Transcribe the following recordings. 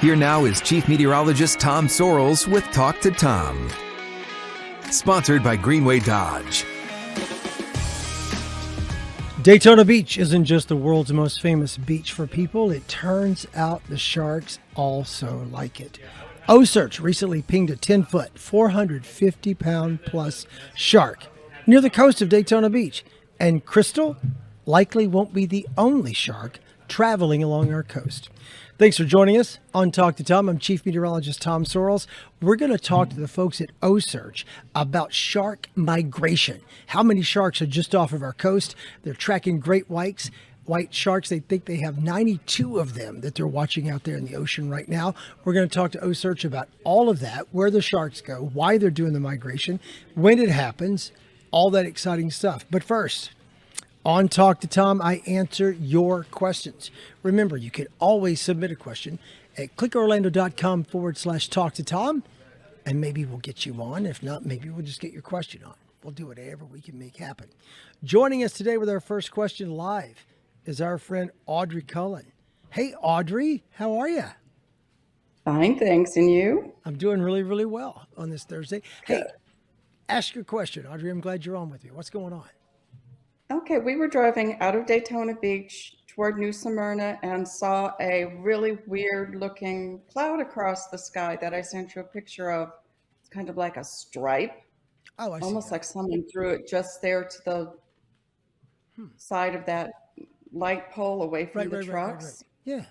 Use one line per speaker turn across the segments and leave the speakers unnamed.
Here now is Chief Meteorologist Tom Sorrells with Talk to Tom. Sponsored by Greenway Dodge.
Daytona Beach isn't just the world's most famous beach for people. It turns out the sharks also like it. O-Search recently pinged a 10-foot, 450-pound plus shark near the coast of Daytona Beach. And Crystal likely won't be the only shark traveling along our coast. Thanks for joining us on Talk to Tom. I'm Chief Meteorologist Tom Sorrells. We're going to talk to the folks at O-Search about shark migration. How many sharks are just off of our coast? They're tracking great white sharks. They think they have 92 of them that they're watching out there in the ocean right now. We're going to talk to O-Search about all of that, where the sharks go, why they're doing the migration, when it happens, all that exciting stuff. But first, on Talk to Tom, I answer your questions. Remember, you can always submit a question at clickorlando.com/talk to Tom, and maybe we'll get you on. If not, maybe we'll just get your question on. We'll do whatever we can make happen. Joining us today with our first question live is our friend Audrey Cullen. Hey, Audrey, how are you?
Fine, thanks. And you?
I'm doing really, really well on this Thursday. Hey,
Good.
ask your question, Audrey. I'm glad you're on with me. What's going on?
Okay, we were driving out of Daytona Beach toward New Smyrna and saw a really weird looking cloud across the sky that I sent you a picture of. It's kind of like a stripe,
Oh, I see.
almost like someone threw it just there to the side of that light pole away from the trucks.
Yeah,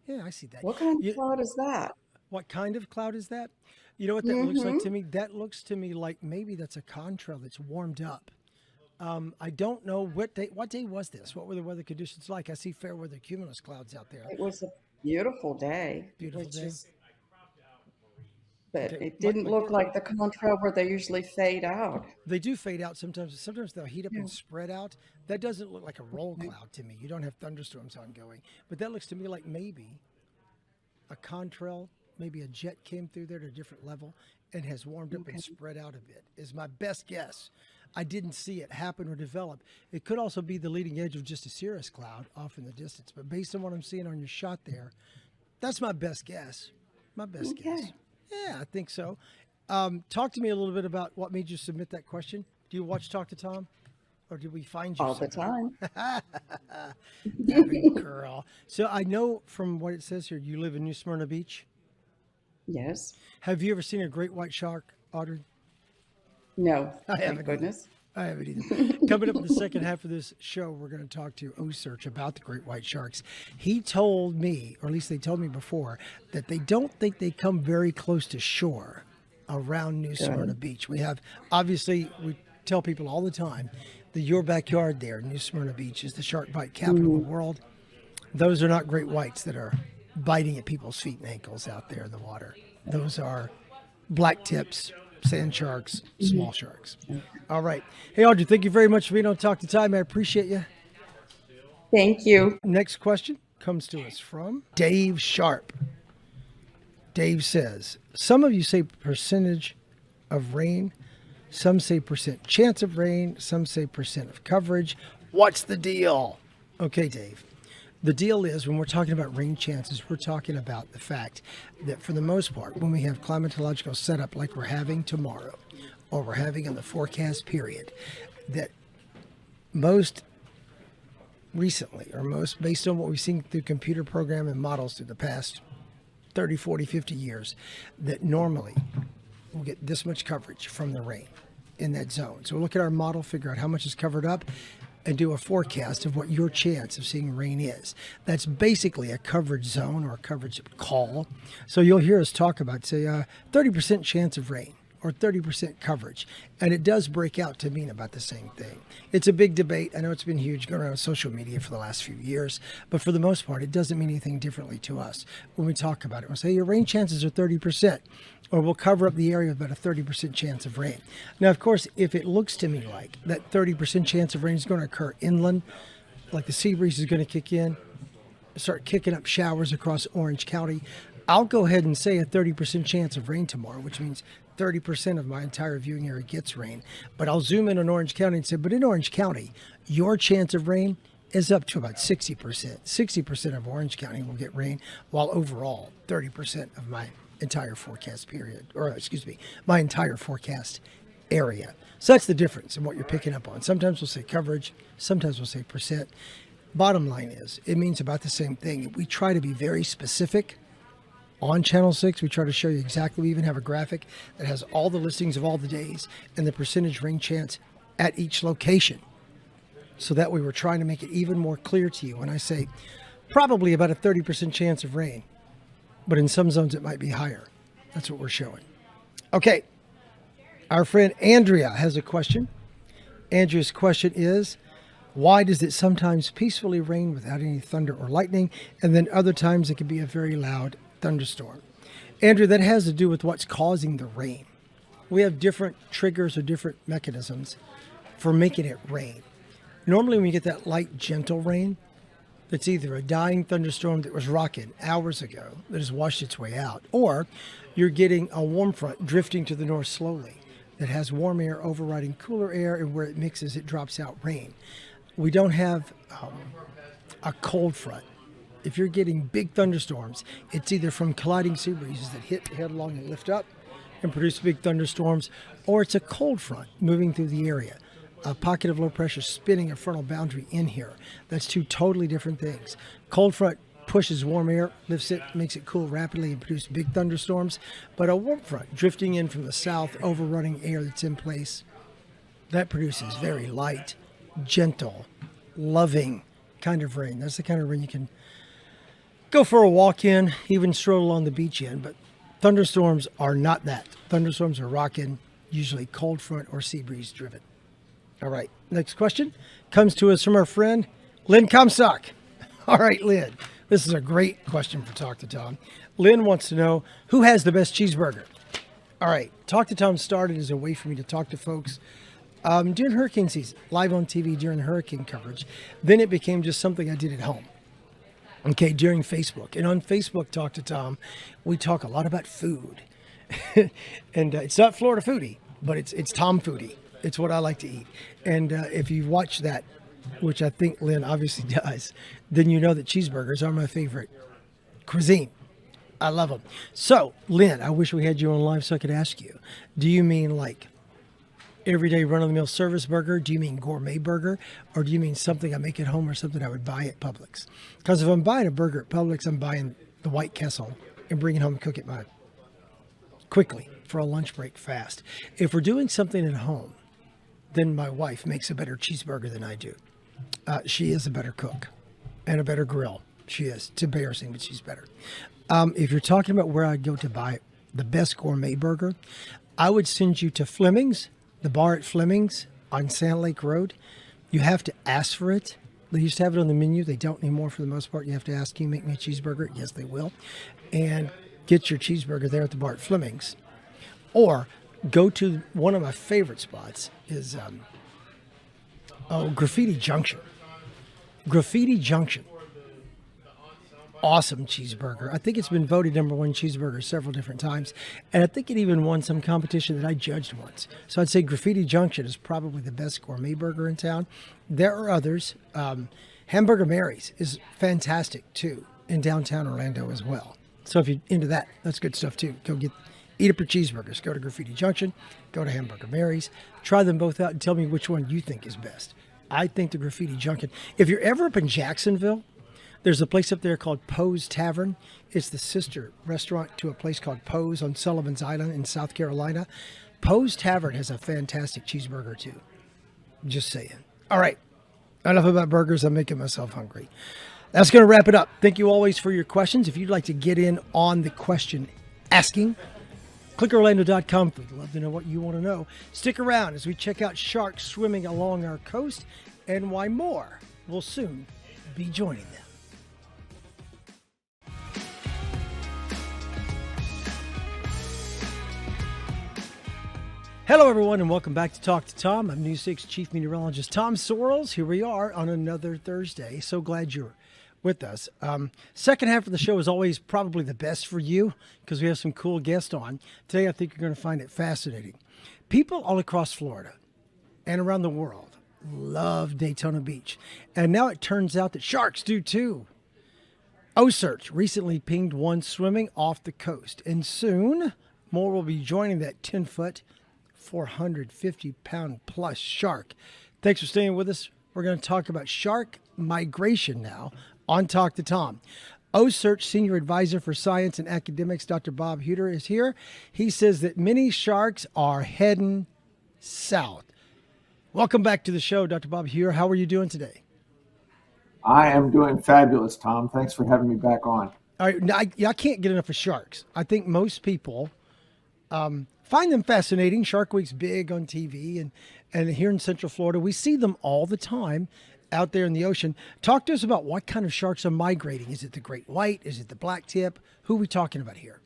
I see that.
What kind of cloud is that?
What kind of cloud is that? You know what that looks like to me? That looks to me like maybe that's a contrail that's warmed up. I don't know what day was this? What were the weather conditions like? I see fair weather cumulus clouds out there.
It was a beautiful day.
Beautiful day.
But
Okay.
it didn't look like the contrail where they usually fade out.
They do fade out sometimes. Sometimes they'll heat up and spread out. That doesn't look like a roll cloud to me. You don't have thunderstorms ongoing. But that looks to me like maybe a contrail, maybe a jet came through there at a different level and has warmed up and spread out a bit, is my best guess. I didn't see it happen or develop. It could also be the leading edge of just a cirrus cloud off in the distance. But based on what I'm seeing on your shot there, that's my best guess. My best guess. Yeah, I think so. Talk to me a little bit about what made you submit that question. Do you watch Talk to Tom? Or did we find you
All the
somehow?
time.
That girl. So I know from what it says here, you live in New Smyrna Beach.
Yes.
Have you ever seen a great white shark, Audrey?
No,
haven't
thank goodness.
I haven't either. Coming up in the second half of this show, we're going to talk to O-Search about the great white sharks. He told me, or at least they told me before, that they don't think they come very close to shore around New Smyrna Beach. We tell people all the time that your backyard there, New Smyrna Beach, is the shark bite capital of the world. Those are not great whites that are biting at people's feet and ankles out there in the water. Those are black tips, sand sharks, small sharks. All right. Hey, Audrey, thank you very much for being on Talk to Time. I appreciate you.
Thank you.
Next question comes to us from Dave Sharp. Dave says, some of you say percentage of rain, some say percent chance of rain, some say percent of coverage. What's the deal? Okay, Dave. The deal is when we're talking about rain chances, we're talking about the fact that for the most part, when we have climatological setup like we're having tomorrow, or we're having in the forecast period, that most recently, or most based on what we've seen through computer program and models through the past 30, 40, 50 years, that normally we'll get this much coverage from the rain in that zone. So we'll look at our model, figure out how much is covered up, and do a forecast of what your chance of seeing rain is. That's basically a coverage zone or a coverage call. So you'll hear us talk about, say, 30% chance of rain or 30% coverage. And it does break out to mean about the same thing. It's a big debate. I know it's been huge going around social media for the last few years, but for the most part, it doesn't mean anything differently to us when we talk about it. We'll say your rain chances are 30%, or we'll cover up the area with about a 30% chance of rain. Now, of course, if it looks to me like that 30% chance of rain is going to occur inland, like the sea breeze is going to kick in, start kicking up showers across Orange County, I'll go ahead and say a 30% chance of rain tomorrow, which means 30% of my entire viewing area gets rain. But I'll zoom in on Orange County and say, but in Orange County, your chance of rain is up to about 60%. 60% of Orange County will get rain, while overall 30% of my entire forecast period, or excuse me, my entire forecast area. So that's the difference in what you're picking up on. Sometimes we'll say coverage, sometimes we'll say percent. Bottom line is, it means about the same thing. We try to be very specific on Channel 6. We try to show you exactly. We even have a graphic that has all the listings of all the days and the percentage rain chance at each location. So that way we're trying to make it even more clear to you when I say probably about a 30% chance of rain, but in some zones it might be higher. That's what we're showing. Okay, our friend Andrea has a question. Andrea's question is, why does it sometimes peacefully rain without any thunder or lightning, and then other times it can be a very loud thunderstorm? Andrew, that has to do with what's causing the rain. We have different triggers or different mechanisms for making it rain. Normally when we get that light, gentle rain, it's either a dying thunderstorm that was rocking hours ago that has washed its way out, or you're getting a warm front drifting to the north slowly that has warm air overriding cooler air, and where it mixes, it drops out rain. We don't have a cold front. If you're getting big thunderstorms, it's either from colliding sea breezes that hit headlong and lift up and produce big thunderstorms, or it's a cold front moving through the area. A pocket of low pressure spinning a frontal boundary in here. That's two totally different things. Cold front pushes warm air, lifts it, makes it cool rapidly and produce big thunderstorms. But a warm front drifting in from the south, overrunning air that's in place, that produces very light, gentle, loving kind of rain. That's the kind of rain you can go for a walk in, even stroll along the beach in. But thunderstorms are not that. Thunderstorms are rocking, usually cold front or sea breeze driven. All right, next question comes to us from our friend Lynn Comstock. All right, Lynn, this is a great question for Talk to Tom. Lynn wants to know, who has the best cheeseburger? All right, Talk to Tom started as a way for me to talk to folks during hurricane season, live on TV during hurricane coverage. Then it became just something I did at home, okay, during Facebook. And on Facebook, Talk to Tom, we talk a lot about food. And it's not Florida Foodie, but it's Tom Foodie. It's what I like to eat. And if you watch that, which I think Lynn obviously does, then you know that cheeseburgers are my favorite cuisine. I love them. So, Lynn, I wish we had you on live so I could ask you, do you mean like everyday run-of-the-mill service burger? Do you mean gourmet burger? Or do you mean something I make at home or something I would buy at Publix? Because if I'm buying a burger at Publix, I'm buying the White Castle and bringing it home and cook it quickly for a lunch break fast. If we're doing something at home, then my wife makes a better cheeseburger than I do. She is a better cook and a better grill. She is. It's embarrassing, but she's better. If you're talking about where I'd go to buy the best gourmet burger, I would send you to Fleming's, the bar at Fleming's on Sand Lake Road. You have to ask for it. They used to have it on the menu. They don't anymore for the most part. You have to ask, can you make me a cheeseburger? Yes, they will. And get your cheeseburger there at the bar at Fleming's. Or go to one of my favorite spots is Graffiti Junction. Graffiti Junction. Awesome cheeseburger. I think it's been voted #1 cheeseburger several different times. And I think it even won some competition that I judged once. So I'd say Graffiti Junction is probably the best gourmet burger in town. There are others. Hamburger Mary's is fantastic too in downtown Orlando as well. So if you're into that, that's good stuff too. Eat up your cheeseburgers. Go to Graffiti Junction. Go to Hamburger Mary's. Try them both out and tell me which one you think is best. I think the Graffiti Junction. If you're ever up in Jacksonville, there's a place up there called Poe's Tavern. It's the sister restaurant to a place called Poe's on Sullivan's Island in South Carolina. Poe's Tavern has a fantastic cheeseburger too. Just saying. All right. Enough about burgers. I'm making myself hungry. That's going to wrap it up. Thank you always for your questions. If you'd like to get in on the question asking, clickorlando.com. We'd love to know what you want to know. Stick around as we check out sharks swimming along our coast and why more will soon be joining them. Hello, everyone, and welcome back to Talk to Tom. I'm News 6 Chief Meteorologist Tom Sorrells. Here we are on another Thursday. So glad you're with us. Second half of the show is always probably the best for you because we have some cool guests on. Today, I think you're going to find it fascinating. People all across Florida and around the world love Daytona Beach. And now it turns out that sharks do too. O-Search recently pinged one swimming off the coast. And soon, more will be joining that 10-foot, 450-pound plus shark. Thanks for staying with us. We're going to talk about shark migration now on Talk to Tom. O-Search Senior Advisor for Science and Academics, Dr. Bob Huter, is here. He says that many sharks are heading south. Welcome back to the show, Dr. Bob Huter. How are you doing today?
I am doing fabulous, Tom. Thanks for having me back on.
All right, now, I can't get enough of sharks. I think most people find them fascinating. Shark Week's big on TV, and here in Central Florida, we see them all the time out there in the ocean. Talk to us about what kind of sharks are migrating. Is it the great white? Is it the black tip? Who are we talking about here?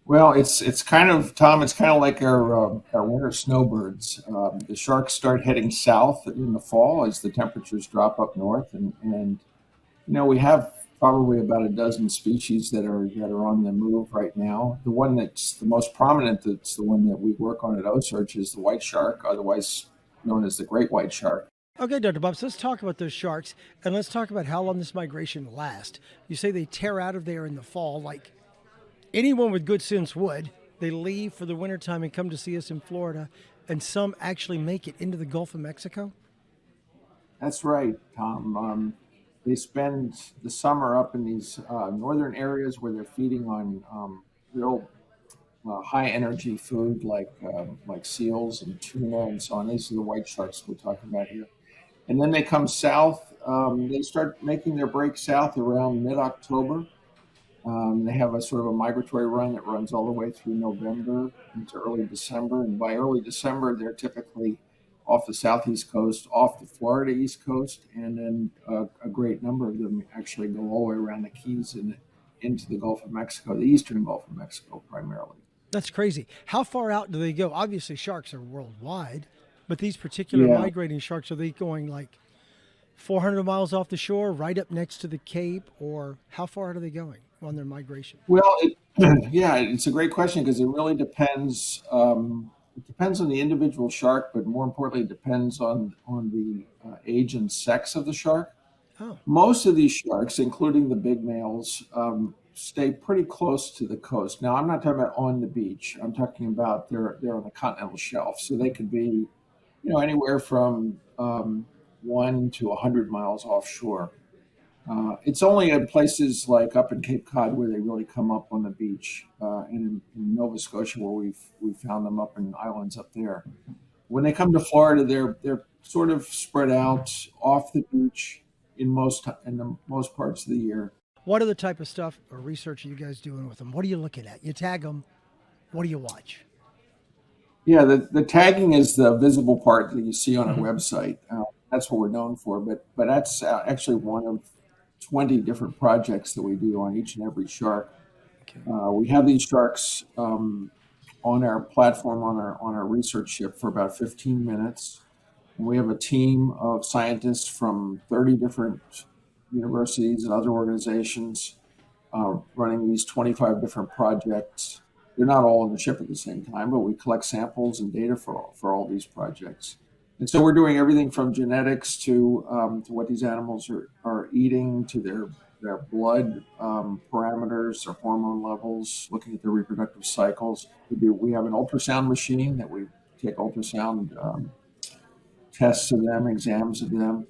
Well, it's kind of, Tom, it's kind of like our winter snowbirds. The sharks start heading south in the fall as the temperatures drop up north, and we have probably about a dozen species that are on the move right now. The one that's the most prominent, that's the one that we work on at O-Search, is the white shark, otherwise known as the great white shark.
Okay, Dr. Bob, so let's talk about those sharks, and let's talk about how long this migration lasts. You say they tear out of there in the fall, like anyone with good sense would. They leave for the wintertime and come to see us in Florida, and some actually make it into the Gulf of Mexico?
That's right, Tom. They spend the summer up in these northern areas where they're feeding on real high energy food like seals and tuna and so on. These are the white sharks we're talking about here. And then they come south. They start making their break south around mid-October. They have a sort of a migratory run that runs all the way through November into early December. And by early December, they're typically off the southeast coast, off the Florida east coast, and then a great number of them actually go all the way around the Keys and into the Gulf of Mexico, the eastern Gulf of Mexico primarily.
That's crazy. How far out do they go? Obviously, sharks are worldwide, but these particular migrating sharks, are they going like 400 miles off the shore, right up next to the Cape, or how far out are they going on their migration?
Well, it's a great question because it really depends. It depends on the individual shark, but more importantly, it depends on the age and sex of the shark.
Oh.
Most of these sharks, including the big males, stay pretty close to the coast. Now, I'm not talking about on the beach. I'm talking about they're on the continental shelf, so they could be, anywhere from 1 to 100 miles offshore. It's only in places like up in Cape Cod where they really come up on the beach, and in Nova Scotia where we've found them up in islands up there. When they come to Florida, they're sort of spread out off the beach in the most parts of the year.
What other type of stuff or research are you guys doing with them? What are you looking at? You tag them. What do you watch?
Yeah, the tagging is the visible part that you see on our website. That's what we're known for, but that's actually one of 20 different projects that we do on each and every shark.
Okay.
We have these sharks on our platform on our research ship for about 15 minutes. And we have a team of scientists from 30 different universities and other organizations running these 25 different projects. They're not all on the ship at the same time, but we collect samples and data for all these projects. And so we're doing everything from genetics to what these animals are eating, to their blood parameters, their hormone levels, looking at their reproductive cycles. We have an ultrasound machine that we take ultrasound tests of them, exams of them.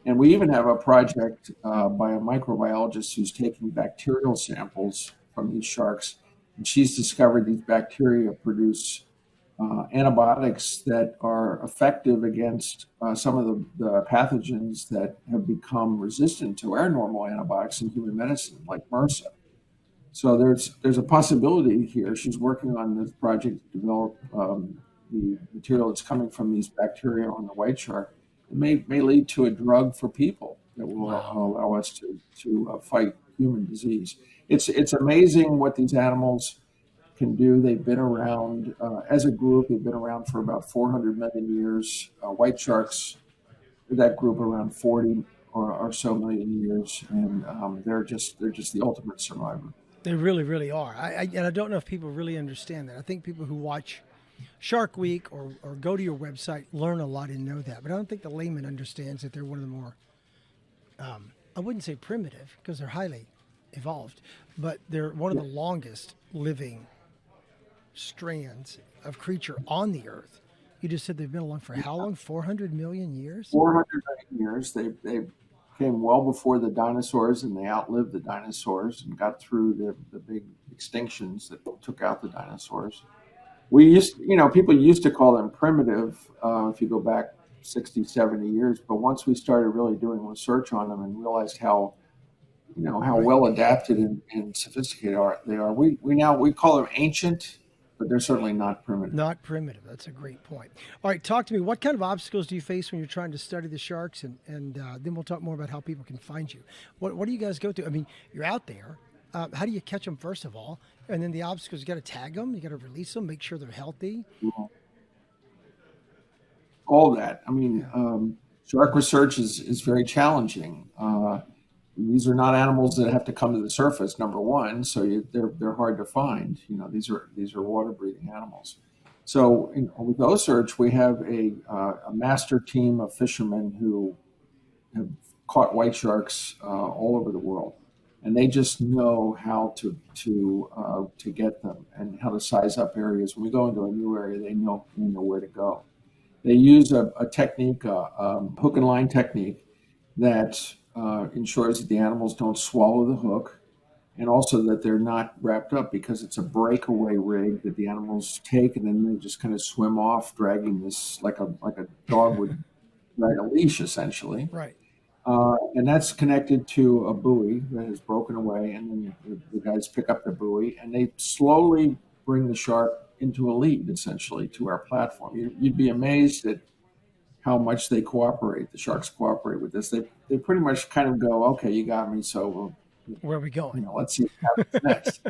And we even have a project by a microbiologist who's taking bacterial samples from these sharks. And she's discovered these bacteria produce antibiotics that are effective against some of the pathogens that have become resistant to our normal antibiotics in human medicine, like MRSA. So there's a possibility here. She's working on this project to develop the material that's coming from these bacteria on the white shark. It may lead to a drug for people that will allow us to fight human disease. It's amazing what these animals can do. They've been around as a group. They've been around for about 400 million years. White sharks, that group, around 40 or so million years, and they're just the ultimate survivor.
They really, really are. And I don't know if people really understand that. I think people who watch Shark Week or go to your website, learn a lot and know that. But I don't think the layman understands that they're one of the more, I wouldn't say primitive because they're highly evolved, but they're one of the longest living strands of creature on the earth. You just said they've been along for how long? 400 million years?
400 million years. They came well before the dinosaurs, and they outlived the dinosaurs and got through the big extinctions that took out the dinosaurs. People used to call them primitive if you go back 60, 70 years. But once we started really doing research on them and realized how well adapted and sophisticated they are, we call them ancient, but they're certainly not primitive.
Not primitive. That's a great point. All right, talk to me. What kind of obstacles do you face when you're trying to study the sharks? And then we'll talk more about how people can find you. What do you guys go through? I mean, you're out there. How do you catch them, first of all? And then the obstacles, you got to tag them, you got to release them, make sure they're healthy.
All that. I mean, shark research is very challenging. These are not animals that have to come to the surface, number one, so they're hard to find. These are water-breathing animals. So with OSearch, we have a master team of fishermen who have caught white sharks all over the world. And they just know how to get them and how to size up areas. When we go into a new area, they know where to go. They use a technique, hook and line technique, that ensures that the animals don't swallow the hook, and also that they're not wrapped up, because it's a breakaway rig that the animals take, and then they just kind of swim off, dragging this like a dog would drag a leash, essentially.
Right.
And that's connected to a buoy that is broken away, and then the guys pick up the buoy, and they slowly bring the shark into a lead, essentially, to our platform. You'd be amazed at how much they cooperate. The sharks cooperate with this. They pretty much kind of go, okay, you got me, so
where are we going?
Let's see what happens next.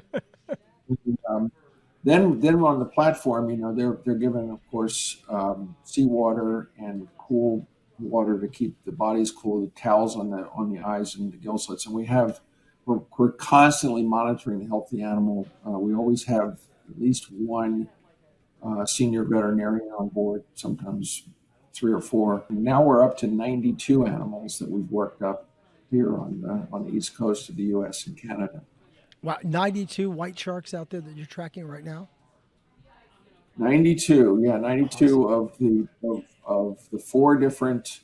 Then on the platform, they're given, of course, seawater and cool water to keep the bodies cool, the towels on the eyes and the gill slits. And we're constantly monitoring the health of the animal. We always have at least one senior veterinarian on board, sometimes 3 or 4. And now we're up to 92 animals that we've worked up here on the East Coast of the U.S. and Canada.
Wow, 92 white sharks out there that you're tracking right now?
92, yeah, 92 awesome. of the 4 different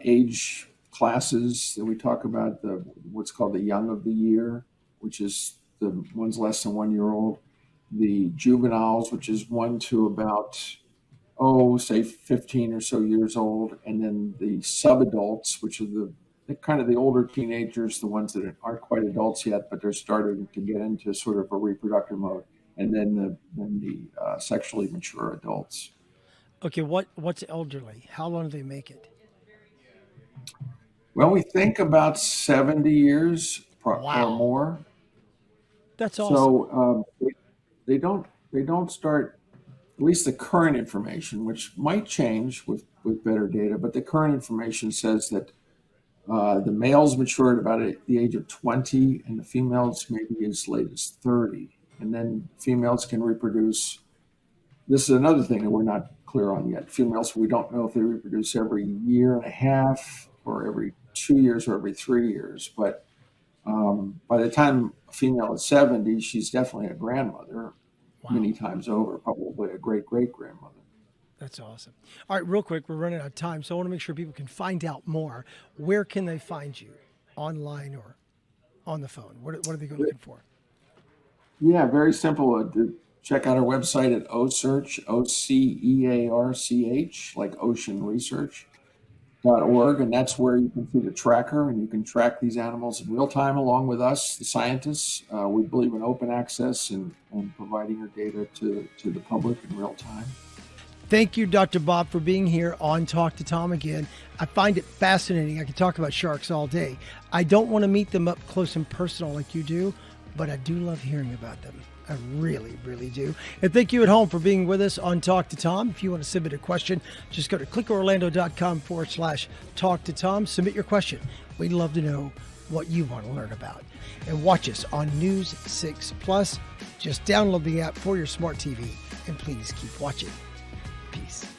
age classes that we talk about. What's called the young of the year, which is the ones less than 1 year old. The juveniles, which is 1 to about, say 15 or so years old, and then the subadults, which are the kind of the older teenagers, the ones that aren't quite adults yet, but they're starting to get into sort of a reproductive mode, and then the sexually mature adults.
Okay, what's elderly? How long do they make it?
Well, we think about 70 years or more.
That's awesome.
So they don't start, at least the current information, which might change with better data, but the current information says that the males mature at about the age of 20, and the females maybe as late as 30. And then females can reproduce. This is another thing that we're not clear on yet. Females, we don't know if they reproduce every year and a half or every 2 years or every 3 years. But by the time a female is 70, she's definitely a grandmother. Wow. Many times over, probably a great-great-grandmother.
That's awesome. All right, real quick, we're running out of time, so I want to make sure people can find out more. Where can they find you? Online or on the phone? What are they looking for?
Yeah, very simple. Check out our website at OSearch, OCEARCH, like Ocean Research.org, and that's where you can see the tracker, and you can track these animals in real time along with us, the scientists. We believe in open access and providing your data to the public in real time.
Thank you, Dr. Bob, for being here on Talk to Tom again. I find it fascinating. I could talk about sharks all day. I don't want to meet them up close and personal like you do, but I do love hearing about them. I really, really do. And thank you at home for being with us on Talk to Tom. If you want to submit a question, just go to clickorlando.com/Talk to Tom. Submit your question. We'd love to know what you want to learn about. And watch us on News 6 Plus. Just download the app for your smart TV and please keep watching. Peace.